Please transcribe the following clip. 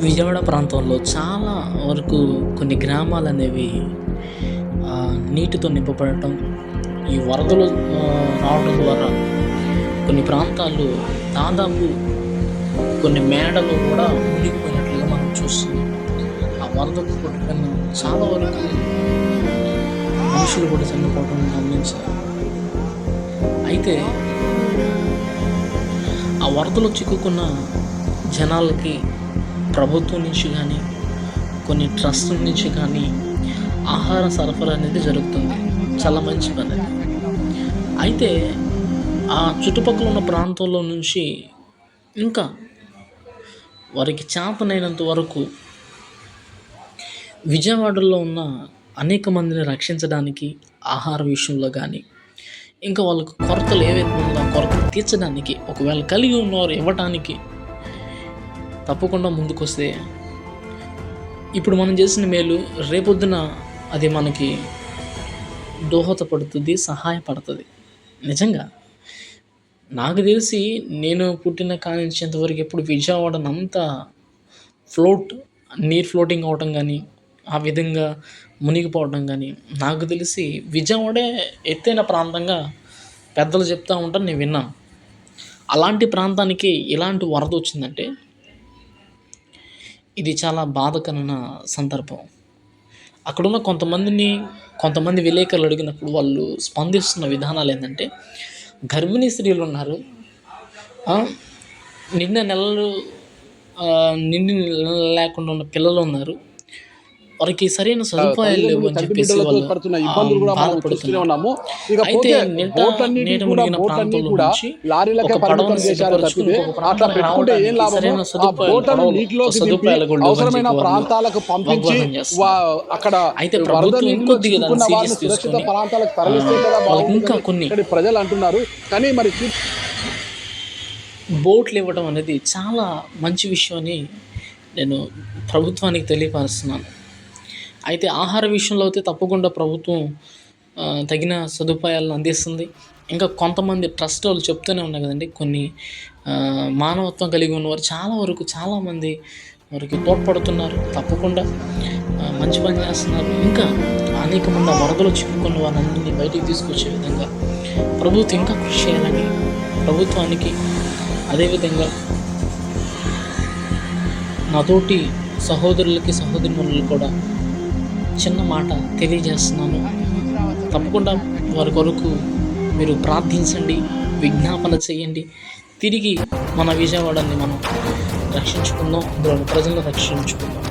విజయవాడ ప్రాంతంలో చాలా వరకు కొన్ని గ్రామాలనేవి నీటితో నింపబడటం, ఈ వరదలు రావడం ద్వారా కొన్ని ప్రాంతాలు దాదాపు కొన్ని మేడలు కూడా మునిగిపోయినట్లుగా మనం చూస్తున్నాం. ఆ వరదకు కొట్టుకున్న చాలా వరకు మనుషులు కూడా చనిపోవడం గమనించారు. అయితే ఆ వరదలో చిక్కుకున్న జనాలకి ప్రభుత్వం నుంచి కానీ కొన్ని ట్రస్ట్ నుంచి కానీ ఆహార సరఫరా అనేది జరుగుతుంది. చాలా మంచి పని. అయితే ఆ చుట్టుపక్కల ఉన్న ప్రాంతంలో నుంచి ఇంకా వారికి చేతనైనంత వరకు విజయవాడలో ఉన్న అనేక మందిని రక్షించడానికి ఆహార విషయంలో కానీ, ఇంకా వాళ్ళకు కొరతలు ఏవైతే ఉందో ఆ కొరతలు తీర్చడానికి, ఒకవేళ కలిగి ఉన్నవారు ఇవ్వటానికి తప్పకుండా ముందుకొస్తే ఇప్పుడు మనం చేసిన మేలు రేపొద్దున అది మనకి దోహదపడుతుంది, సహాయపడుతుంది. నిజంగా నాకు తెలిసి నేను పుట్టిన కానించేంతవరకు ఎప్పుడు విజయవాడనంతా నీరు ఫ్లోటింగ్ అవటం కానీ, ఆ విధంగా మునిగిపోవడం కానీ నాకు తెలిసి విజయవాడే ఎత్తైన ప్రాంతంగా పెద్దలు చెప్తూ ఉంటారు, నేను విన్నాను. అలాంటి ప్రాంతానికి ఇలాంటి వరద వచ్చిందంటే ఇది చాలా బాధకరమైన సందర్భం. అక్కడున్న కొంతమంది విలేకరులు అడిగినప్పుడు వాళ్ళు స్పందిస్తున్న విధానాలు ఏంటంటే, గర్భిణీ స్త్రీలు ఉన్నారు, నిండి నెలలు లేకుండా ఉన్న పిల్లలు ఉన్నారు, వారికి సరైన సదుపాయాలు లేవు అని చెప్పేసి వాళ్ళు బాధపడుతున్నారు. అయితే నీట మునిగిన ప్రాంతంలో నుంచి ఒక పడవను సిద్ధపరచుకుని ఒక ప్రాంతానికి రావడానికి సరైన సదుపాయాలు కూడా అయితే ప్రభుత్వం ఇంకొద్దిగా దాన్ని సీరియస్ తీసుకొని వాళ్ళకి ఇంకా కొన్ని ప్రజలు అంటున్నారు. కానీ మరి బోట్లు ఇవ్వడం అనేది చాలా మంచి విషయం అని నేను ప్రభుత్వానికి తెలియపరుస్తున్నాను. అయితే ఆహార విషయంలో అయితే తప్పకుండా ప్రభుత్వం తగిన సదుపాయాలను అందిస్తుంది. ఇంకా కొంతమంది ట్రస్ట్ వాళ్ళు చెప్తూనే ఉన్నాయి కదండి, కొన్ని మానవత్వం కలిగి ఉన్నవారు చాలామంది వారికి తోడ్పడుతున్నారు. తప్పకుండా మంచి పని చేస్తున్నారు. ఇంకా అనేక మంది ఆ వరదలో చిక్కుకున్న వారందరినీ బయటికి తీసుకొచ్చే విధంగా ప్రభుత్వం ఇంకా కృషి చేయాలని ప్రభుత్వానికి, అదేవిధంగా నాతోటి సహోదరులకి సహోదరిమణులకు కూడా చిన్న మాట తెలియజేస్తున్నాను. తప్పకుండా వారి కొరకు మీరు ప్రార్థించండి, విజ్ఞాపన చేయండి. తిరిగి మన విజయవాడని మనం రక్షించుకుందాం, ప్రజలను రక్షించుకుందాం.